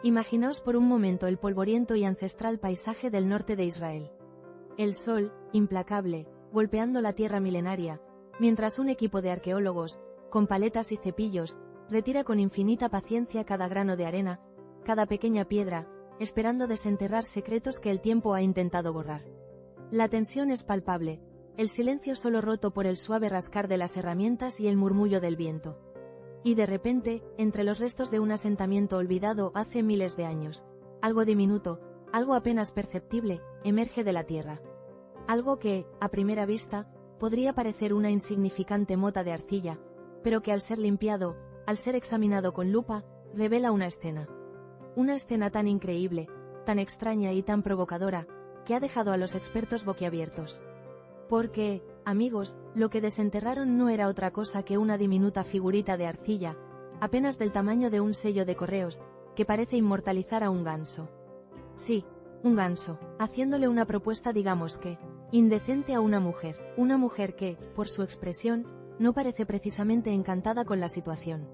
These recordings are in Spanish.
Imaginaos por un momento el polvoriento y ancestral paisaje del norte de Israel. El sol, implacable, golpeando la tierra milenaria, mientras un equipo de arqueólogos, con paletas y cepillos, retira con infinita paciencia cada grano de arena, cada pequeña piedra, esperando desenterrar secretos que el tiempo ha intentado borrar. La tensión es palpable, el silencio solo roto por el suave rascar de las herramientas y el murmullo del viento. Y de repente, entre los restos de un asentamiento olvidado hace miles de años, algo diminuto, algo apenas perceptible, emerge de la tierra. Algo que, a primera vista, podría parecer una insignificante mota de arcilla, pero que al ser limpiado, al ser examinado con lupa, revela una escena. Una escena tan increíble, tan extraña y tan provocadora, que ha dejado a los expertos boquiabiertos. Porque, amigos, lo que desenterraron no era otra cosa que una diminuta figurita de arcilla, apenas del tamaño de un sello de correos, que parece inmortalizar a un ganso. Sí, un ganso, haciéndole una propuesta digamos que, indecente a una mujer que, por su expresión, no parece precisamente encantada con la situación.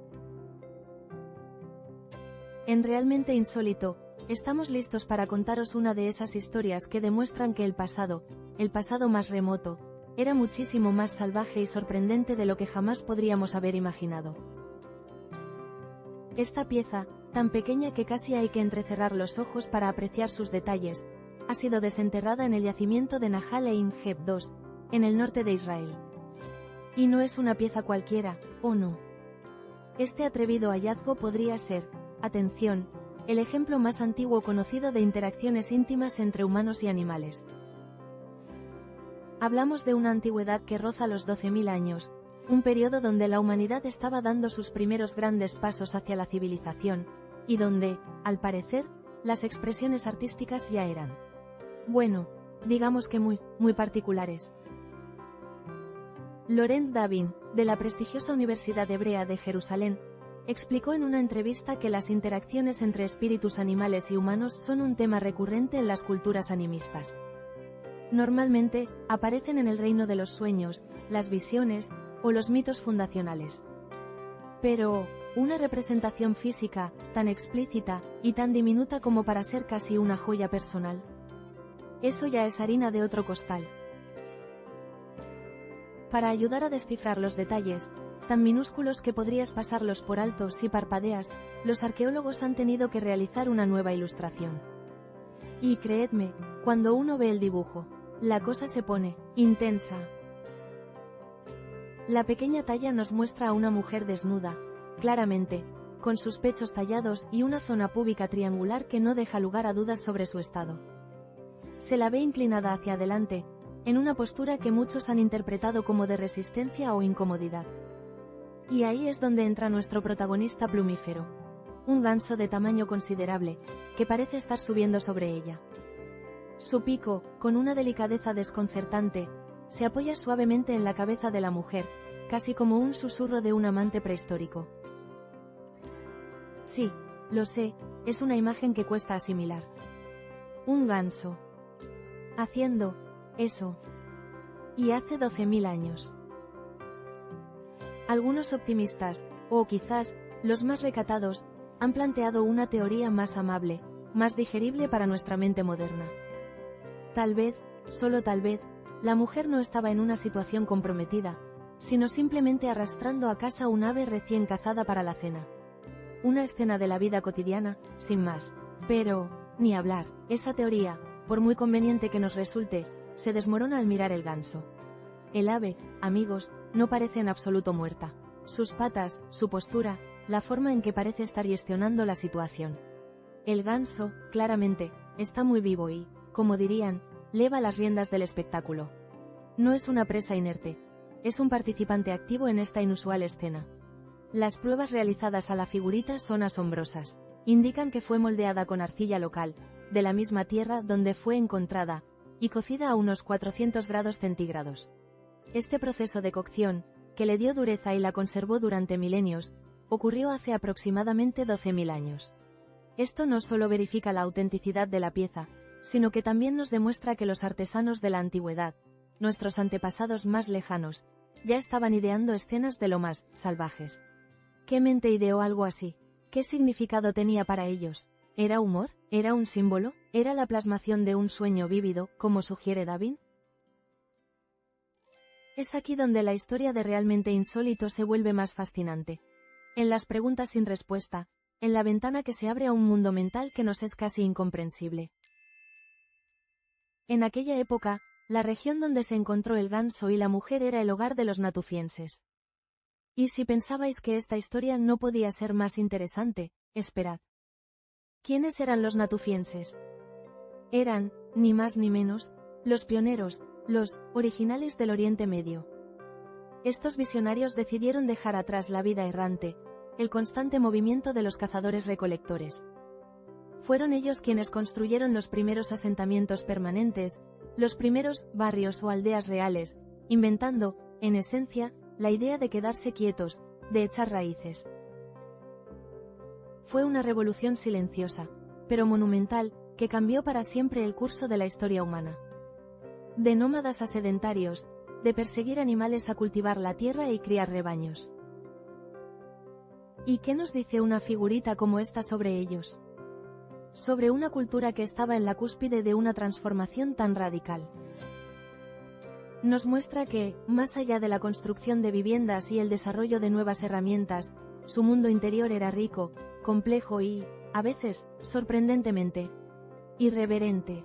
En Realmente Insólito, estamos listos para contaros una de esas historias que demuestran que el pasado más remoto, era muchísimo más salvaje y sorprendente de lo que jamás podríamos haber imaginado. Esta pieza, tan pequeña que casi hay que entrecerrar los ojos para apreciar sus detalles, ha sido desenterrada en el yacimiento de Nahal Ein Heb II, en el norte de Israel. Y no es una pieza cualquiera, ¿o no? Este atrevido hallazgo podría ser, atención, el ejemplo más antiguo conocido de interacciones íntimas entre humanos y animales. Hablamos de una antigüedad que roza los 12.000 años, un periodo donde la humanidad estaba dando sus primeros grandes pasos hacia la civilización, y donde, al parecer, las expresiones artísticas ya eran, bueno, digamos que muy particulares. Laurent Davin, de la prestigiosa Universidad Hebrea de Jerusalén, explicó en una entrevista que las interacciones entre espíritus animales y humanos son un tema recurrente en las culturas animistas. Normalmente, aparecen en el reino de los sueños, las visiones, o los mitos fundacionales. Pero, una representación física, tan explícita, y tan diminuta como para ser casi una joya personal. Eso ya es harina de otro costal. Para ayudar a descifrar los detalles, tan minúsculos que podrías pasarlos por alto si parpadeas, los arqueólogos han tenido que realizar una nueva ilustración. Y creedme, cuando uno ve el dibujo, la cosa se pone intensa. La pequeña talla nos muestra a una mujer desnuda, claramente, con sus pechos tallados y una zona púbica triangular que no deja lugar a dudas sobre su estado. Se la ve inclinada hacia adelante, en una postura que muchos han interpretado como de resistencia o incomodidad. Y ahí es donde entra nuestro protagonista plumífero. Un ganso de tamaño considerable, que parece estar subiendo sobre ella. Su pico, con una delicadeza desconcertante, se apoya suavemente en la cabeza de la mujer, casi como un susurro de un amante prehistórico. Sí, lo sé, es una imagen que cuesta asimilar. Un ganso haciendo eso. Y hace 12.000 años. Algunos optimistas, o quizás, los más recatados, han planteado una teoría más amable, más digerible para nuestra mente moderna. Tal vez, solo tal vez, la mujer no estaba en una situación comprometida, sino simplemente arrastrando a casa un ave recién cazada para la cena. Una escena de la vida cotidiana, sin más. Pero, ni hablar, esa teoría, por muy conveniente que nos resulte, se desmorona al mirar el ganso. El ave, amigos, no parece en absoluto muerta. Sus patas, su postura, la forma en que parece estar gestionando la situación. El ganso, claramente, está muy vivo y, como dirían, leva las riendas del espectáculo. No es una presa inerte, es un participante activo en esta inusual escena. Las pruebas realizadas a la figurita son asombrosas. Indican que fue moldeada con arcilla local, de la misma tierra donde fue encontrada, y cocida a unos 400 grados centígrados. Este proceso de cocción, que le dio dureza y la conservó durante milenios, ocurrió hace aproximadamente 12.000 años. Esto no solo verifica la autenticidad de la pieza, sino que también nos demuestra que los artesanos de la antigüedad, nuestros antepasados más lejanos, ya estaban ideando escenas de lo más salvajes. ¿Qué mente ideó algo así? ¿Qué significado tenía para ellos? ¿Era humor? ¿Era un símbolo? ¿Era la plasmación de un sueño vívido, como sugiere Davin? Es aquí donde la historia de Realmente Insólito se vuelve más fascinante. En las preguntas sin respuesta, en la ventana que se abre a un mundo mental que nos es casi incomprensible. En aquella época, la región donde se encontró el ganso y la mujer era el hogar de los natufienses. Y si pensabais que esta historia no podía ser más interesante, esperad. ¿Quiénes eran los natufienses? Eran, ni más ni menos, los pioneros, los originales del Oriente Medio. Estos visionarios decidieron dejar atrás la vida errante, el constante movimiento de los cazadores-recolectores. Fueron ellos quienes construyeron los primeros asentamientos permanentes, los primeros barrios o aldeas reales, inventando, en esencia, la idea de quedarse quietos, de echar raíces. Fue una revolución silenciosa, pero monumental, que cambió para siempre el curso de la historia humana. De nómadas a sedentarios, de perseguir animales a cultivar la tierra y criar rebaños. ¿Y qué nos dice una figurita como esta sobre ellos? Sobre una cultura que estaba en la cúspide de una transformación tan radical. Nos muestra que, más allá de la construcción de viviendas y el desarrollo de nuevas herramientas, su mundo interior era rico, complejo y, a veces, sorprendentemente, irreverente.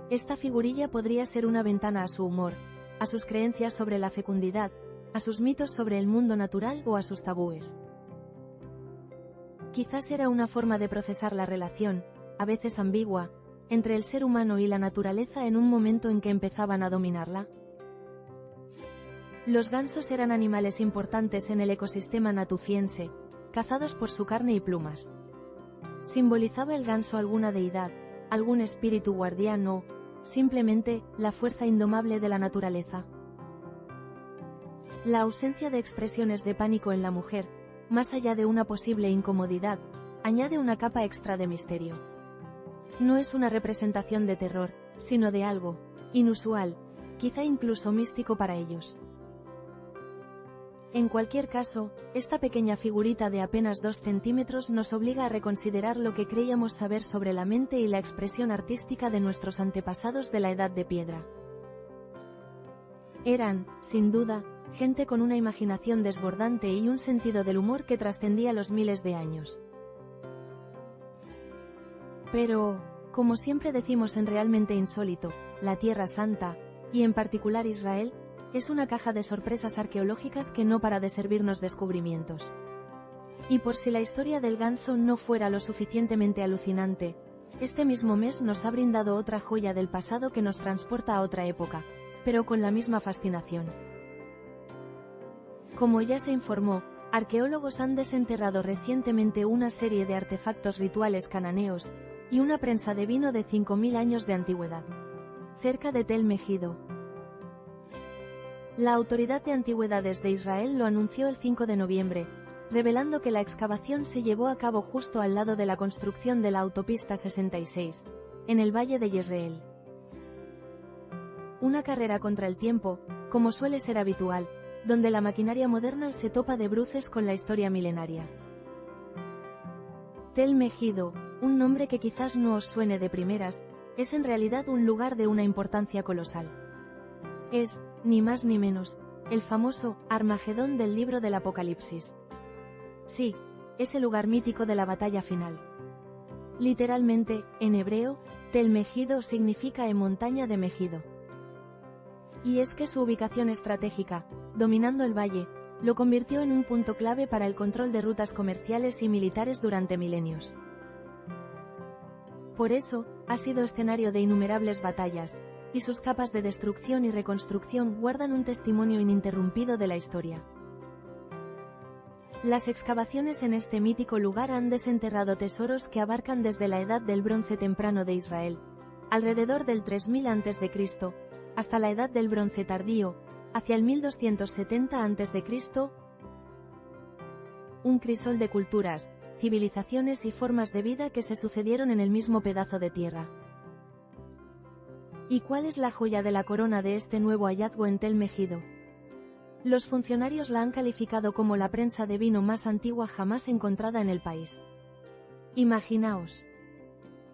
Esta figurilla podría ser una ventana a su humor, a sus creencias sobre la fecundidad, a sus mitos sobre el mundo natural o a sus tabúes. Quizás era una forma de procesar la relación, a veces ambigua, entre el ser humano y la naturaleza en un momento en que empezaban a dominarla. Los gansos eran animales importantes en el ecosistema natufiense, cazados por su carne y plumas. ¿Simbolizaba el ganso alguna deidad, algún espíritu guardián o, simplemente, la fuerza indomable de la naturaleza? La ausencia de expresiones de pánico en la mujer, más allá de una posible incomodidad, añade una capa extra de misterio. No es una representación de terror, sino de algo inusual, quizá incluso místico para ellos. En cualquier caso, esta pequeña figurita de apenas 2 centímetros nos obliga a reconsiderar lo que creíamos saber sobre la mente y la expresión artística de nuestros antepasados de la Edad de Piedra. Eran, sin duda, gente con una imaginación desbordante y un sentido del humor que trascendía los miles de años. Pero, como siempre decimos en Realmente Insólito, la Tierra Santa, y en particular Israel, es una caja de sorpresas arqueológicas que no para de servirnos descubrimientos. Y por si la historia del ganso no fuera lo suficientemente alucinante, este mismo mes nos ha brindado otra joya del pasado que nos transporta a otra época, pero con la misma fascinación. Como ya se informó, arqueólogos han desenterrado recientemente una serie de artefactos rituales cananeos, y una prensa de vino de 5000 años de antigüedad, cerca de Tel Megido. La Autoridad de Antigüedades de Israel lo anunció el 5 de noviembre, revelando que la excavación se llevó a cabo justo al lado de la construcción de la Autopista 66, en el Valle de Jezreel. Una carrera contra el tiempo, como suele ser habitual, donde la maquinaria moderna se topa de bruces con la historia milenaria. Tel Megido, un nombre que quizás no os suene de primeras, es en realidad un lugar de una importancia colosal. Es, ni más ni menos, el famoso Armagedón del libro del Apocalipsis. Sí, es el lugar mítico de la batalla final. Literalmente, en hebreo, Tel Megido significa en montaña de Megido. Y es que su ubicación estratégica, dominando el valle, lo convirtió en un punto clave para el control de rutas comerciales y militares durante milenios. Por eso, ha sido escenario de innumerables batallas, y sus capas de destrucción y reconstrucción guardan un testimonio ininterrumpido de la historia. Las excavaciones en este mítico lugar han desenterrado tesoros que abarcan desde la Edad del Bronce temprano de Israel, alrededor del 3000 a.C., hasta la Edad del Bronce tardío, hacia el 1270 a.C., un crisol de culturas, civilizaciones y formas de vida que se sucedieron en el mismo pedazo de tierra. ¿Y cuál es la joya de la corona de este nuevo hallazgo en Tel Megido? Los funcionarios la han calificado como la prensa de vino más antigua jamás encontrada en el país. Imaginaos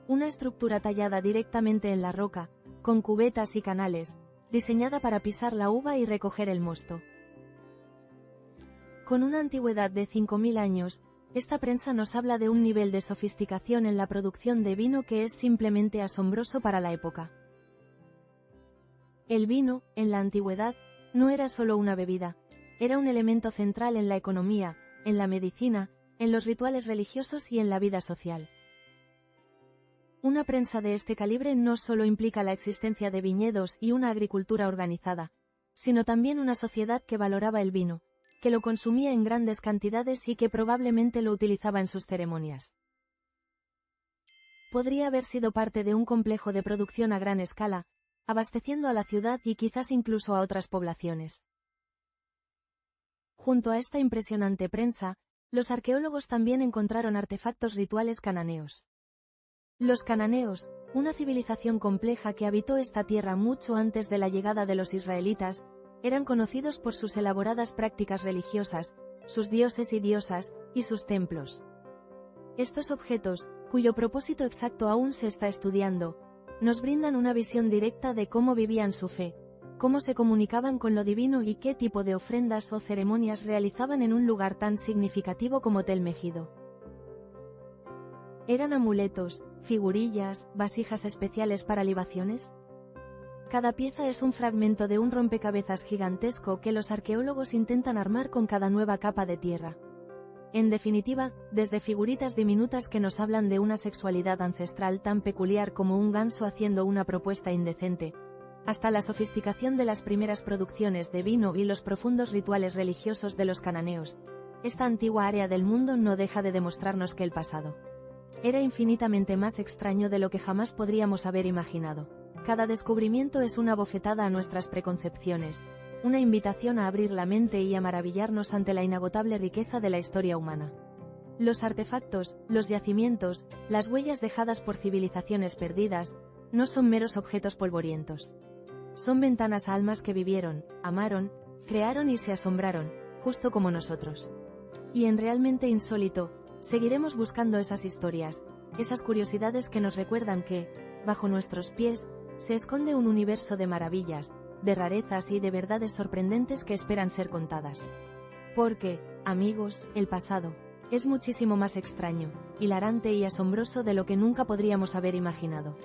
una estructura tallada directamente en la roca, con cubetas y canales, diseñada para pisar la uva y recoger el mosto. Con una antigüedad de 5000 años, esta prensa nos habla de un nivel de sofisticación en la producción de vino que es simplemente asombroso para la época. El vino, en la antigüedad, no era solo una bebida, era un elemento central en la economía, en la medicina, en los rituales religiosos y en la vida social. Una prensa de este calibre no solo implica la existencia de viñedos y una agricultura organizada, sino también una sociedad que valoraba el vino, que lo consumía en grandes cantidades y que probablemente lo utilizaba en sus ceremonias. Podría haber sido parte de un complejo de producción a gran escala, abasteciendo a la ciudad y quizás incluso a otras poblaciones. Junto a esta impresionante prensa, los arqueólogos también encontraron artefactos rituales cananeos. Los cananeos, una civilización compleja que habitó esta tierra mucho antes de la llegada de los israelitas, eran conocidos por sus elaboradas prácticas religiosas, sus dioses y diosas, y sus templos. Estos objetos, cuyo propósito exacto aún se está estudiando, nos brindan una visión directa de cómo vivían su fe, cómo se comunicaban con lo divino y qué tipo de ofrendas o ceremonias realizaban en un lugar tan significativo como Tel Megido. ¿Eran amuletos, figurillas, vasijas especiales para libaciones? Cada pieza es un fragmento de un rompecabezas gigantesco que los arqueólogos intentan armar con cada nueva capa de tierra. En definitiva, desde figuritas diminutas que nos hablan de una sexualidad ancestral tan peculiar como un ganso haciendo una propuesta indecente, hasta la sofisticación de las primeras producciones de vino y los profundos rituales religiosos de los cananeos, esta antigua área del mundo no deja de demostrarnos que el pasado era infinitamente más extraño de lo que jamás podríamos haber imaginado. Cada descubrimiento es una bofetada a nuestras preconcepciones, una invitación a abrir la mente y a maravillarnos ante la inagotable riqueza de la historia humana. Los artefactos, los yacimientos, las huellas dejadas por civilizaciones perdidas, no son meros objetos polvorientos. Son ventanas a almas que vivieron, amaron, crearon y se asombraron, justo como nosotros. Y en realmente insólito, seguiremos buscando esas historias, esas curiosidades que nos recuerdan que, bajo nuestros pies, se esconde un universo de maravillas, de rarezas y de verdades sorprendentes que esperan ser contadas. Porque, amigos, el pasado es muchísimo más extraño, hilarante y asombroso de lo que nunca podríamos haber imaginado.